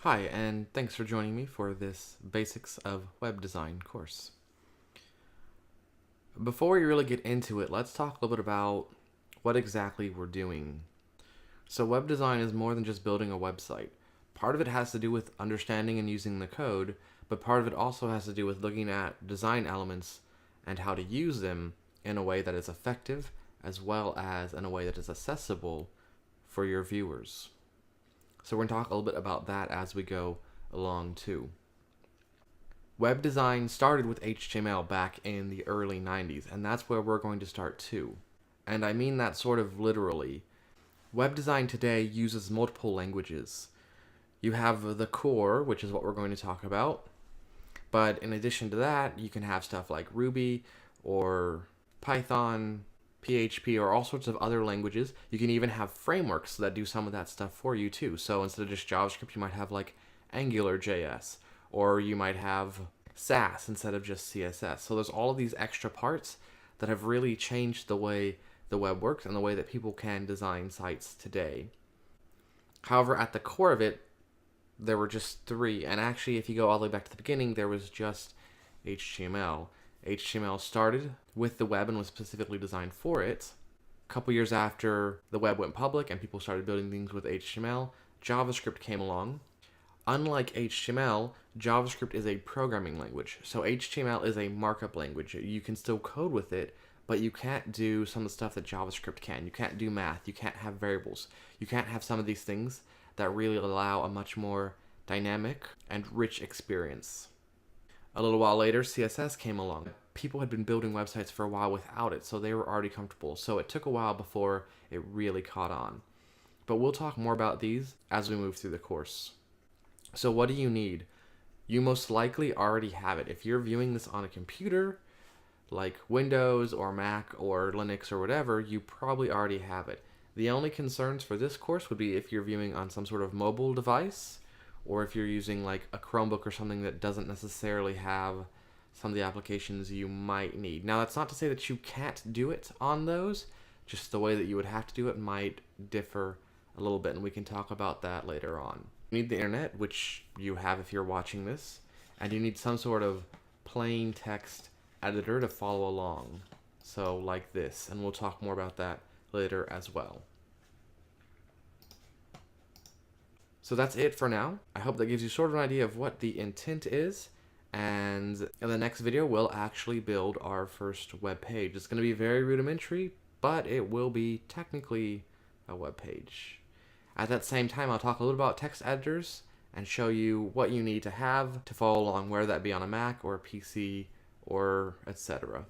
Hi, and thanks for joining me for this Basics of Web Design course. Before we really get into it, let's talk a little bit about what exactly we're doing. So web design is more than just building a website. Part of it has to do with understanding and using the code, but part of it also has to do with looking at design elements and how to use them in a way that is effective, as well as in a way that is accessible for your viewers. So we're going to talk a little bit about that as we go along too. Web design started with HTML back in the early 90s, and that's where we're going to start too. And I mean that sort of literally. Web design today uses multiple languages. You have the core, which is what we're going to talk about, but in addition to that, you can have stuff like Ruby or Python, PHP, or all sorts of other languages. You can even have frameworks that do some of that stuff for you too. So instead of just JavaScript, you might have like AngularJS, or you might have Sass instead of just CSS. So there's all of these extra parts that have really changed the way the web works and the way that people can design sites today. However, at the core of it, there were just three. And actually, if you go all the way back to the beginning, there was just HTML. HTML started with the web and was specifically designed for it. A couple years after the web went public and people started building things with HTML, JavaScript came along. Unlike HTML, JavaScript is a programming language. So HTML is a markup language. You can still code with it, but you can't do some of the stuff that JavaScript can. You can't do math. You can't have variables. You can't have some of these things that really allow a much more dynamic and rich experience. A little while later, CSS came along. People had been building websites for a while without it, so they were already comfortable. So it took a while before it really caught on. But we'll talk more about these as we move through the course. So what do you need? You most likely already have it. If you're viewing this on a computer, like Windows or Mac or Linux or whatever, you probably already have it. The only concerns for this course would be if you're viewing on some sort of mobile device, or if you're using like a Chromebook or something that doesn't necessarily have some of the applications you might need. Now, that's not to say that you can't do it on those, just the way that you would have to do it might differ a little bit, and we can talk about that later on. You need the internet, which you have if you're watching this, and you need some sort of plain text editor to follow along. So like this, and we'll talk more about that later as well. So that's it for now. I hope that gives you sort of an idea of what the intent is, and in the next video we'll actually build our first web page. It's going to be very rudimentary, but it will be technically a web page. At that same time, I'll talk a little about text editors and show you what you need to have to follow along, whether that be on a Mac or a PC or etc.